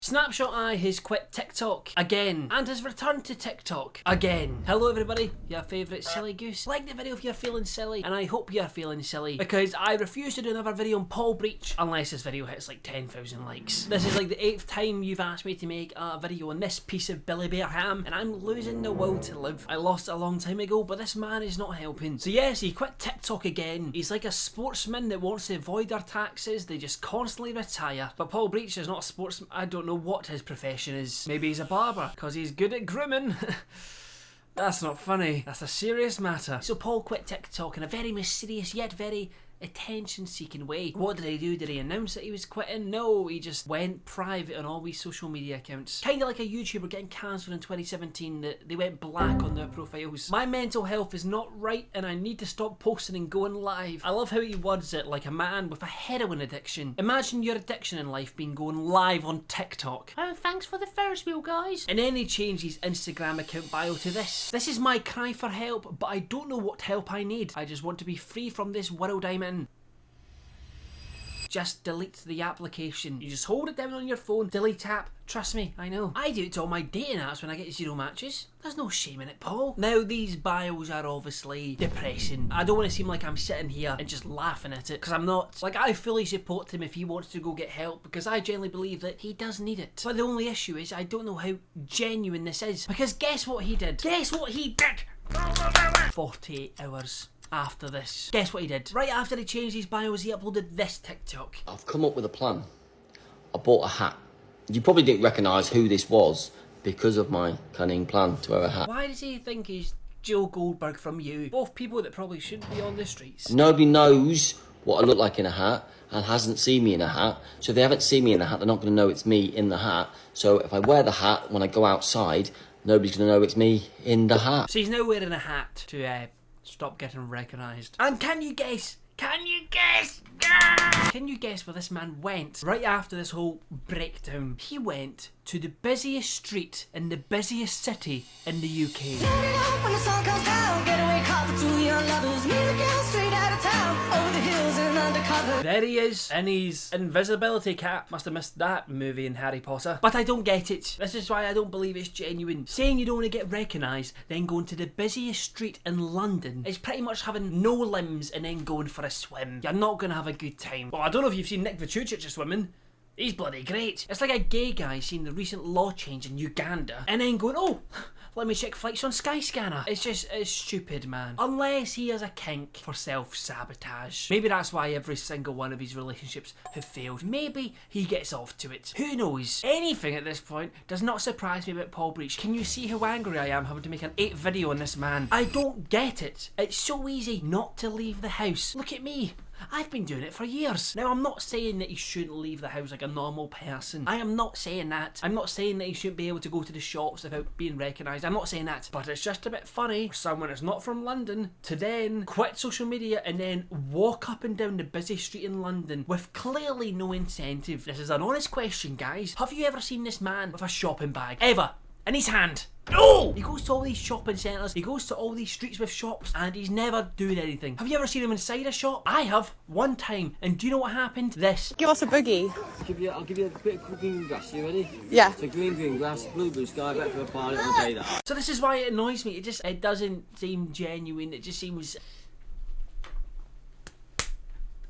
Snapshoteye has quit TikTok again and has returned to TikTok again. Hello everybody, your favourite silly goose. Like the video if you're feeling silly, and I hope you're feeling silly because I refuse to do another video on Paul Breach unless this video hits like 10,000 likes. This is like the 8th time you've asked me to make a video on this piece of Billy Bear ham and I'm losing the will to live. I lost it a long time ago, but this man is not helping. So yes, he quit TikTok again. He's like a sportsman that wants to avoid their taxes. They just constantly retire. But Paul Breach is not a sportsman. I don't know what his profession is. Maybe he's a barber because he's good at grooming. That's not funny. That's a serious matter. So Paul quit TikTok in a very mysterious yet very attention-seeking way. What did he do? Did he announce that he was quitting? No, he just went private on all these social media accounts. Kind of like a YouTuber getting cancelled in 2017 that they went black on their profiles. My mental health is not right and I need to stop posting and going live. I love how he words it like a man with a heroin addiction. Imagine your addiction in life being going live on TikTok. Oh, thanks for the Ferris wheel, guys. And then he changed his Instagram account bio to this. This is my cry for help, but I don't know what help I need. I just want to be free from this world I'm in. Just delete the application. You just hold it down on your phone, delete app. Trust me, I know. I do it to all my dating apps when I get 0 matches. There's no shame in it, Paul. Now, these bios are obviously depressing. I don't want to seem like I'm sitting here and just laughing at it, because I'm not. Like, I fully support him if he wants to go get help, because I genuinely believe that he does need it. But the only issue is I don't know how genuine this is. Because guess what he did? Guess what he did? 48 hours after this. Guess what he did? Right after he changed his bios, he uploaded this TikTok. I've come up with a plan. I bought a hat. You probably didn't recognise who this was because of my cunning plan to wear a hat. Why does he think he's Joe Goldberg from You? Both people that probably shouldn't be on the streets. Nobody knows what I look like in a hat and hasn't seen me in a hat. So if they haven't seen me in a hat, they're not going to know it's me in the hat. So if I wear the hat when I go outside, nobody's going to know it's me in the hat. So he's now wearing a hat to stop getting recognised. And can you guess? Can you guess? Can you guess where this man went right after this whole breakdown? He went to the busiest street in the busiest city in the UK. There he is in his invisibility cap. Must have missed that movie in Harry Potter. But I don't get it. This is why I don't believe it's genuine. Saying you don't want to get recognised, then going to the busiest street in London is pretty much having no limbs and then going for a swim. You're not going to have a good time. Well, I don't know if you've seen Nick Vujicic swimming. He's bloody great. It's like a gay guy seeing the recent law change in Uganda and then going, oh, let me check flights on Skyscanner. It's stupid, man. Unless he has a kink for self-sabotage. Maybe that's why every single one of his relationships have failed. Maybe he gets off to it. Who knows? Anything at this point does not surprise me about Paul Breach. Can you see how angry I am having to make an 8 video on this man? I don't get it. It's so easy not to leave the house. Look at me. I've been doing it for years. Now, I'm not saying that he shouldn't leave the house like a normal person. I am not saying that. I'm not saying that he shouldn't be able to go to the shops without being recognised. I'm not saying that. But it's just a bit funny for someone that's not from London to then quit social media and then walk up and down the busy street in London with clearly no incentive. This is an honest question, guys. Have you ever seen this man with a shopping bag? Ever? In his hand? No! He goes to all these shopping centres, he goes to all these streets with shops, and he's never doing anything. Have you ever seen him inside a shop? I have, one time, and do you know what happened? This. Give us a boogie. I'll give you a bit of green grass. You ready? Yeah. So green grass, blue sky, back to the party all day that. So this is why it annoys me. It doesn't seem genuine. It just seems...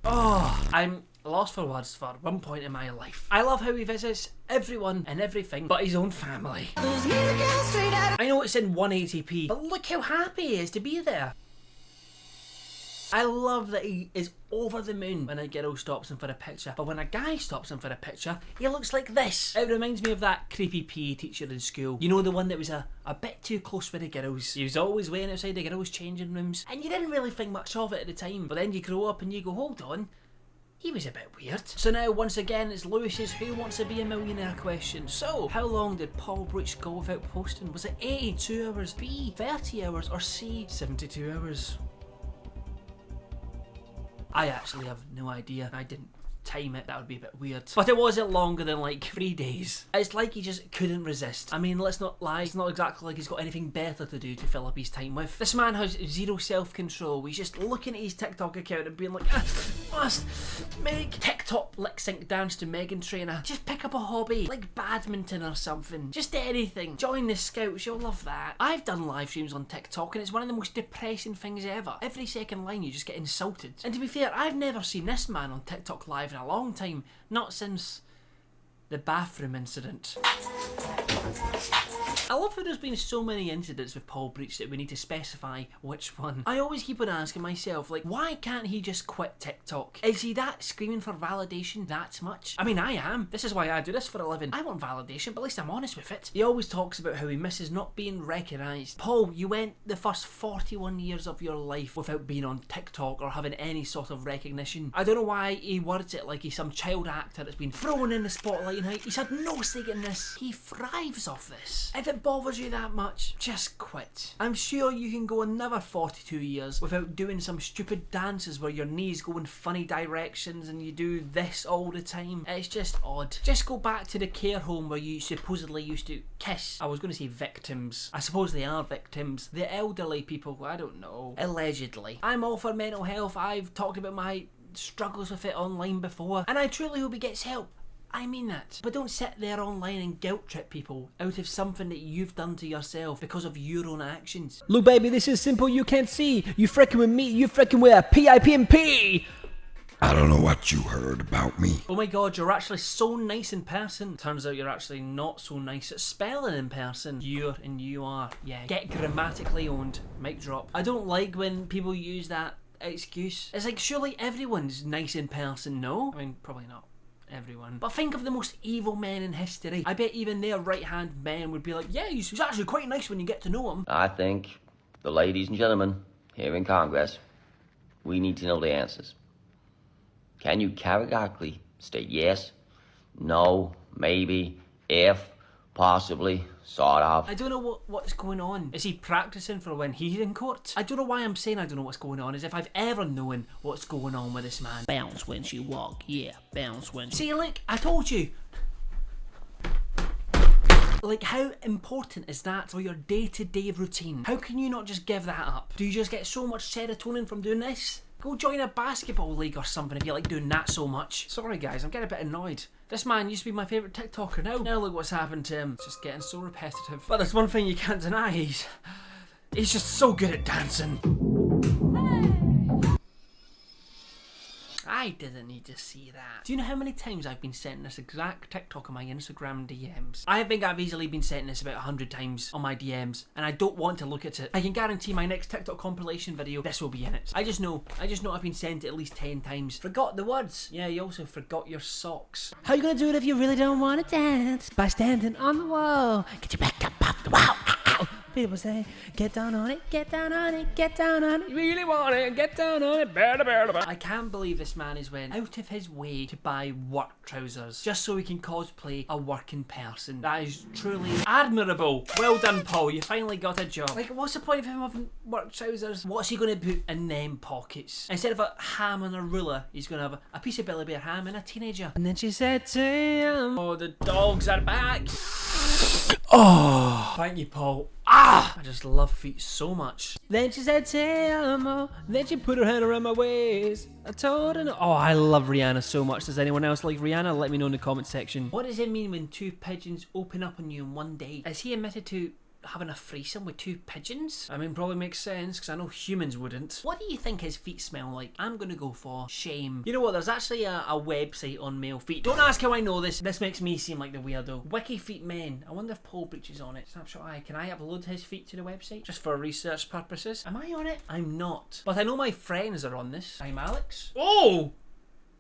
Oh, I'm lost for words for one point in my life. I love how he visits everyone and everything but his own family. I know it's in 180p, but look how happy he is to be there. I love that he is over the moon when a girl stops him for a picture, but when a guy stops him for a picture, he looks like this. It reminds me of that creepy PE teacher in school. You know, the one that was a bit too close with the girls. He was always waiting outside the girls' changing rooms, and you didn't really think much of it at the time, but then you grow up and you go, hold on, he was a bit weird. So now, once again, it's Lewis's Who Wants to Be a Millionaire question. So, how long did Paul Breach go without posting? Was it 82 hours, B, 30 hours, or C, 72 hours? I actually have no idea. I didn't time it, that would be a bit weird. But it wasn't longer than like 3 days. It's like he just couldn't resist. I mean, let's not lie, it's not exactly like he's got anything better to do to fill up his time with. This man has zero self-control. He's just looking at his TikTok account and being like, must make TikTok lip sync dance to Megan Trainor. Just pick up a hobby, like badminton or something. Just anything. Join the Scouts, you'll love that. I've done live streams on TikTok and it's one of the most depressing things ever. Every second line you just get insulted. And to be fair, I've never seen this man on TikTok live in a long time. Not since the bathroom incident. I love how there's been so many incidents with Paul Breach that we need to specify which one. I always keep on asking myself, like, why can't he just quit TikTok? Is he that screaming for validation that much? I mean, I am. This is why I do this for a living. I want validation, but at least I'm honest with it. He always talks about how he misses not being recognised. Paul, you went the first 41 years of your life without being on TikTok or having any sort of recognition. I don't know why he words it like he's some child actor that's been thrown in the spotlight and he's had no say in this. He thrives off this. If it bothers you that much, just quit. I'm sure you can go another 42 years without doing some stupid dances where your knees go in funny directions and you do this all the time. It's just odd. Just go back to the care home where you supposedly used to kiss. I was going to say victims. I suppose they are victims. The elderly people, I don't know. Allegedly. I'm all for mental health. I've talked about my struggles with it online before and I truly hope he gets help. I mean that. But don't sit there online and guilt trip people out of something that you've done to yourself because of your own actions. Look, baby, this is simple. You can't see. You frickin' with me. You frickin' with a PIPMP. I don't know what you heard about me. Oh my god, you're actually so nice in person. Turns out you're actually not so nice at spelling in person. You're and you are. Yeah, get grammatically owned. Mic drop. I don't like when people use that excuse. It's like, surely everyone's nice in person, no? I mean, probably not everyone. But think of the most evil men in history. I bet even their right-hand men would be like, yeah, he's actually quite nice when you get to know him. I think the ladies and gentlemen here in Congress, we need to know the answers. Can you categorically state yes, no, maybe, if, possibly, sort of? I don't know what's going on. Is he practicing for when he's in court? I don't know why I'm saying I don't know what's going on, as if I've ever known what's going on with this man. Bounce when she walk, yeah, bounce when she... See, look, I told you. Like, how important is that for your day-to-day routine? How can you not just give that up? Do you just get so much serotonin from doing this? Go join a basketball league or something if you like doing that so much. Sorry guys, I'm getting a bit annoyed. This man used to be my favourite TikToker now. Now look what's happened to him. It's just getting so repetitive. But there's one thing you can't deny, he's just so good at dancing. I didn't need to see that. Do you know how many times I've been sent this exact TikTok on my Instagram DMs? I think I've easily been sent this about 100 times on my DMs, and I don't want to look at it. I can guarantee my next TikTok compilation video, this will be in it. I just know I've been sent it at least 10 times. Forgot the words. Yeah, you also forgot your socks. How you gonna do it if you really don't wanna dance? By standing on the wall. Get your back up off the wall. Ow. People say, get down on it, get down on it, get down on it. You really want it, get down on it. I can't believe this man is went out of his way to buy work trousers just so he can cosplay a working person. That is truly admirable. Well done, Paul. You finally got a job. Like, what's the point of him having work trousers? What's he going to put in them pockets? Instead of a ham and a ruler, he's going to have a piece of Billy Bear ham and a teenager. And then she said to him, oh, the dogs are back. Oh, thank you, Paul. Ah! I just love feet so much. Then she said, te amo. Then she put her hand around my waist. I told her no. Oh, I love Rihanna so much. Does anyone else like Rihanna? Let me know in the comment section. What does it mean when two pigeons open up on you in one day? Is he admitted to having a threesome with two pigeons? I mean, probably makes sense, because I know humans wouldn't. What do you think his feet smell like? I'm gonna go for shame. You know what, there's actually a website on male feet. Don't ask how I know this. This makes me seem like the weirdo. Wiki Feet Men. I wonder if Paul Breach is on it. Snapshoteye. Can I upload his feet to the website? Just for research purposes? Am I on it? I'm not. But I know my friends are on this. I'm Alex.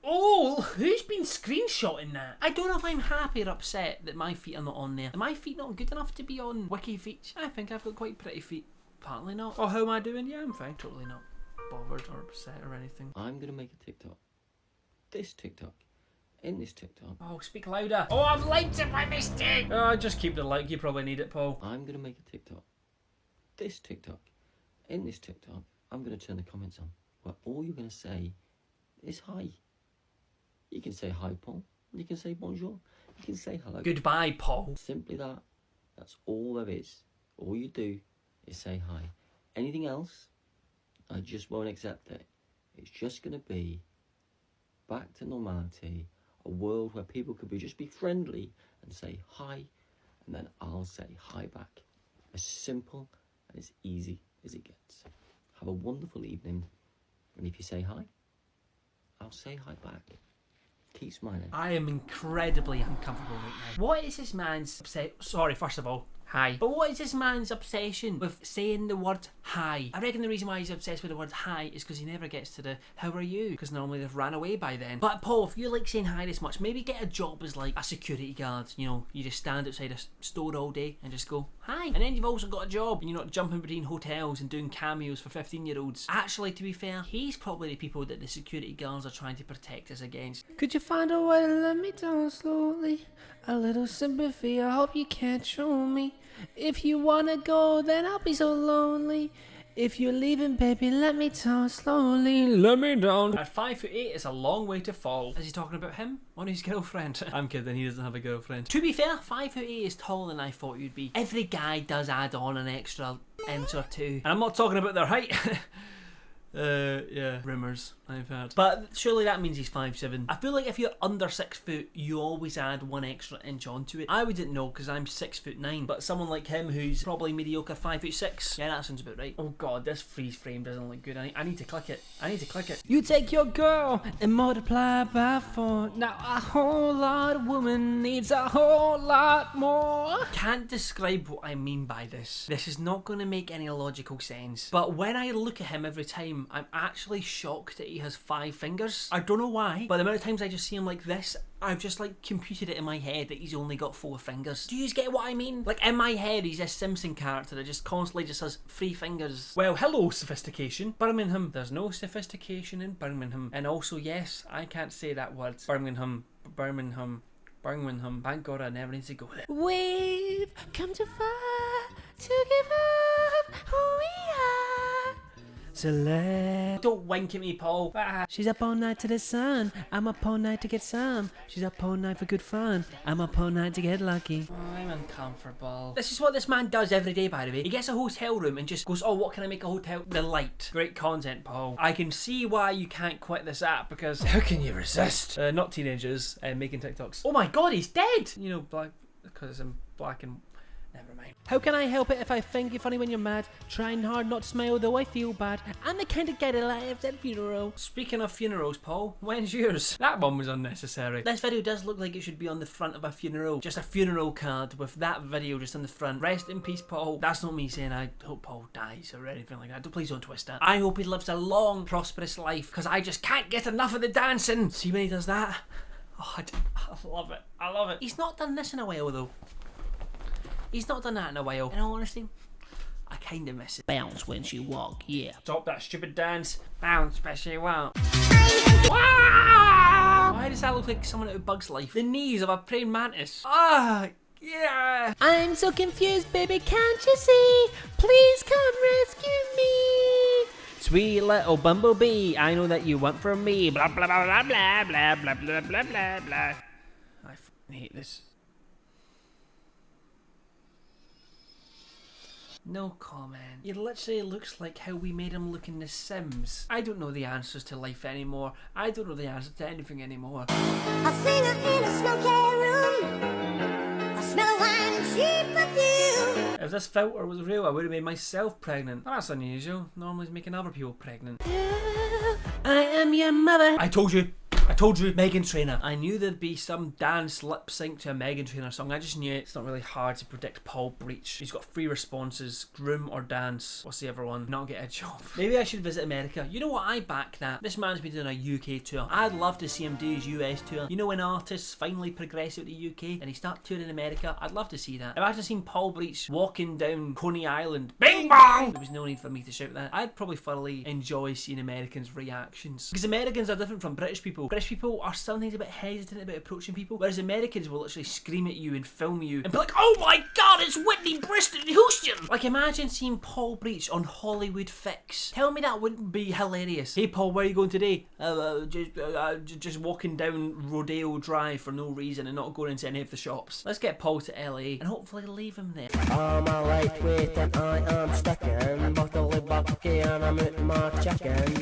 Oh, who's been screenshotting that? I don't know if I'm happy or upset that my feet are not on there. Are my feet not good enough to be on Wiki Feet? I think I've got quite pretty feet. Apparently not. Oh, how am I doing? Yeah, I'm fine. Totally not bothered or upset or anything. I'm gonna make a TikTok. This TikTok. In this TikTok. Oh, speak louder. Oh, I've liked it by mistake. Oh, just keep the like. You probably need it, Paul. I'm gonna make a TikTok. This TikTok. In this TikTok, I'm gonna turn the comments on, where all you're gonna say is hi. You can say hi, Paul. You can say bonjour. You can say hello. Goodbye, Paul. Simply that. That's all there is. All you do is say hi. Anything else, I just won't accept it. It's just going to be back to normality, a world where people could just be friendly and say hi, and then I'll say hi back. As simple and as easy as it gets. Have a wonderful evening, and if you say hi, I'll say hi back. Keep smiling. I am incredibly uncomfortable right now. What is this man's sorry, first of all, hi. But what is this man's obsession with saying the word hi? I reckon the reason why he's obsessed with the word hi is because he never gets to the how are you, because normally they've ran away by then. But Paul, if you like saying hi this much, maybe get a job as like a security guard. You know, you just stand outside a store all day and just go hi. And then you've also got a job and you're not jumping between hotels and doing cameos for 15-year-olds. Actually, to be fair, he's probably the people that the security guards are trying to protect us against. Could you find a way to let me down slowly? A little sympathy, I hope you can't show me. If you wanna go, then I'll be so lonely. If you're leaving, baby, let me down slowly. Let me down. At 5'8", it's a long way to fall. Is he talking about him or his girlfriend? I'm kidding, he doesn't have a girlfriend. To be fair, 5'8" is taller than I thought you'd be. Every guy does add on an extra inch or two. And I'm not talking about their height. Yeah, rumours I've heard. But surely that means he's 5'7". I feel like if you're under 6 foot, you always add 1 extra inch onto it. I wouldn't know because I'm 6'9", but someone like him who's probably mediocre 5'6", yeah, that sounds about right. Oh god, this freeze frame doesn't look good. I need to click it. I need to click it. You take your girl and multiply by 4. Now a whole lot of woman needs a whole lot more. Can't describe what I mean by this. This is not going to make any logical sense. But when I look at him every time, I'm actually shocked that he has 5 fingers. I don't know why, but the amount of times I just see him like this, I've just like computed it in my head that he's only got 4 fingers. Do you get what I mean? Like in my head, he's a Simpson character that just constantly just has 3 fingers. Well, hello sophistication. Birmingham. There's no sophistication in Birmingham. And also, yes, I can't say that word. Birmingham. Thank God I never need to go there. We've come too far to give up who we are. So Don't wink at me, Paul. she's up all night to the sun. I'm up all night to get some. She's up all night for good fun. I'm up all night to get lucky. Oh, I'm uncomfortable. This is what this man does every day, by the way. He gets a hotel room and just goes, oh, what can I make a hotel? The light. Great content, Paul. I can see why you can't quit this app because how can you resist? Not teenagers making TikToks. Oh my god, he's dead! You know, black, because it's in black and... Never mind. How can I help it if I think you're funny when you're mad? Trying hard not to smile though I feel bad. I'm the kind of guy that laughs at funeral. Speaking of funerals, Paul, when's yours? That one was unnecessary. This video does look like it should be on the front of a funeral. Just a funeral card with that video just on the front. Rest in peace, Paul. That's not me saying I hope Paul dies or anything like that. Please don't twist that. I hope he lives a long, prosperous life because I just can't get enough of the dancing. See when he does that? Oh, I love it. I love it. He's not done this in a while though. He's not done that in a while. In all honesty, I kind of miss it. Bounce when she walk, yeah. Stop that stupid dance. Bounce, especially wow. Why does that look like someone out of Bug's Life? The knees of a praying mantis. Ah, yeah. I'm so confused, baby, can't you see? Please come rescue me. Sweet little bumblebee, I know that you want from me. Blah blah blah blah blah blah blah blah blah blah blah. I f***ing hate this. No comment. He literally looks like how we made him look in The Sims. I don't know the answers to life anymore. I don't know the answer to anything anymore. A singer in a smoky room. I smell wine and cheap perfume. If this filter was real, I would have made myself pregnant. That's unusual. Normally he's making other people pregnant. I am your mother. I told you, Meghan Trainor. I knew there'd be some dance lip sync to a Meghan Trainor song. I just knew it. It's not really hard to predict Paul Breach. He's got 3 responses: groom or dance. What's the other one? Not get a job. Maybe I should visit America. You know what? I back that. This man's been doing a UK tour. I'd love to see him do his US tour. You know when artists finally progress out the UK and he start touring America? I'd love to see that. If I had seen Paul Breach walking down Coney Island, bing bong! There was no need for me to shout that. I'd probably thoroughly enjoy seeing Americans' reactions. Because Americans are different from British people. British people are sometimes a bit hesitant about approaching people, whereas Americans will literally scream at you and film you and be like, oh my god, it's Whitney Bristol Houston! Like imagine seeing Paul Breach on Hollywood Fix. Tell me that wouldn't be hilarious. Hey Paul, where are you going today? Just walking down Rodeo Drive for no reason and not going into any of the shops. Let's get Paul to LA and hopefully leave him there. I'm a lightweight and I am stacking. Bottle of vodka and I'm eating my chicken.